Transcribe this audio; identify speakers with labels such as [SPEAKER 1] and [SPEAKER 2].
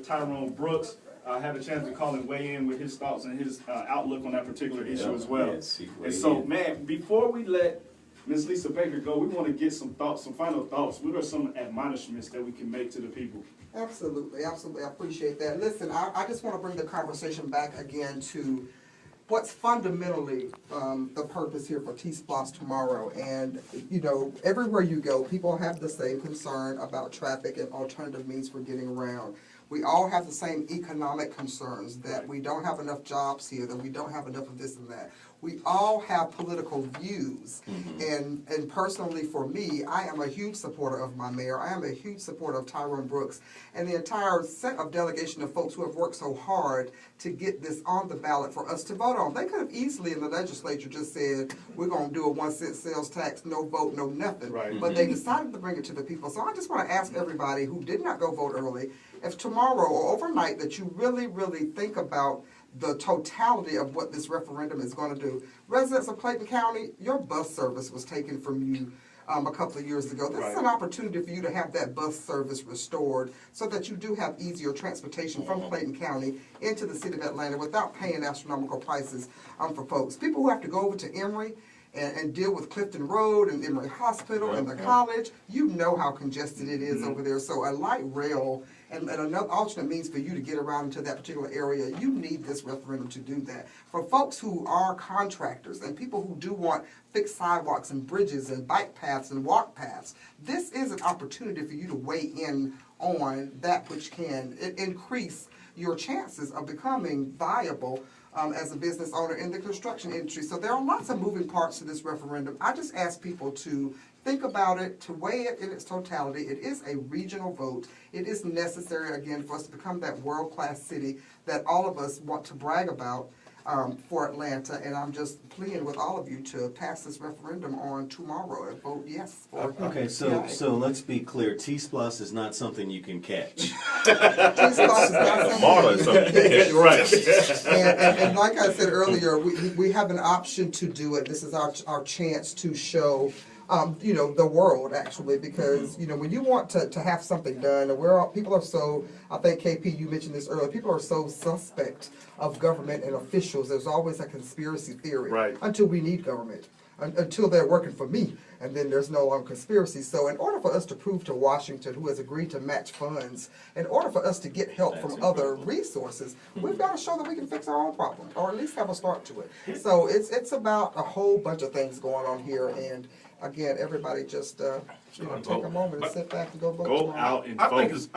[SPEAKER 1] with Tyrone Brooks. I had a chance to call and weigh in with his thoughts and his outlook on that particular issue as well. And so, man, before we let Ms. Lisa Baker go, we want to get some thoughts, some final thoughts. What are some admonishments that we can make to the people?
[SPEAKER 2] Absolutely, absolutely. I appreciate that. Listen, I just want to bring the conversation back again to what's fundamentally the purpose here for TSPLOST tomorrow. And, you know, everywhere you go, people have the same concern about traffic and alternative means for getting around. We all have the same economic concerns, that we don't have enough jobs here, that we don't have enough of this and that. We all have political views. And personally for me, I am a huge supporter of my mayor. I am a huge supporter of Tyrone Brooks and the entire set of delegation of folks who have worked so hard to get this on the ballot for us to vote on. They could have easily in the legislature just said, we're going to do a 1 cent sales tax, no vote, no nothing.
[SPEAKER 1] Right.
[SPEAKER 2] But they decided to bring it to the people. So I just want to ask everybody who did not go vote early, if tomorrow or overnight that you really, really think about the totality of what this referendum is going to do. Residents of Clayton County, your bus service was taken from you a couple of years ago. This is an opportunity for you to have that bus service restored so that you do have easier transportation from Clayton County into the city of Atlanta without paying astronomical prices for folks. People who have to go over to Emory and deal with Clifton Road and Emory Hospital and the college, you know how congested it is over there. So a light rail and another alternate means for you to get around into that particular area, you need this referendum to do that. For folks who are contractors and people who do want fixed sidewalks and bridges and bike paths and walk paths, this is an opportunity for you to weigh in on that which can increase your chances of becoming viable as a business owner in the construction industry. So there are lots of moving parts to this referendum. I just ask people to think about it, to weigh it in its totality. It is a regional vote. It is necessary, again, for us to become that world-class city that all of us want to brag about for Atlanta. And I'm just pleading with all of you to pass this referendum on tomorrow and vote yes for
[SPEAKER 3] Okay, so let's be clear. TSPLOST is not something you can catch.
[SPEAKER 2] TSPLOST is not something you can catch.
[SPEAKER 1] Right.
[SPEAKER 2] And like I said earlier, we have an option to do it. This is our chance to show you know, the world actually, because you know when you want to have something done, and people are so, I think KP, you mentioned this earlier, people are so suspect of government and officials. There's always a conspiracy theory until we need government, until they're working for me, and then there's no longer conspiracy. So in order for us to prove to Washington, who has agreed to match funds, in order for us to get help from other resources, we've got to show that we can fix our own problem, or at least have a start to it. So it's about a whole bunch of things going on here, and again, everybody just you know, take a moment and sit back and go vote.
[SPEAKER 1] Go out and vote.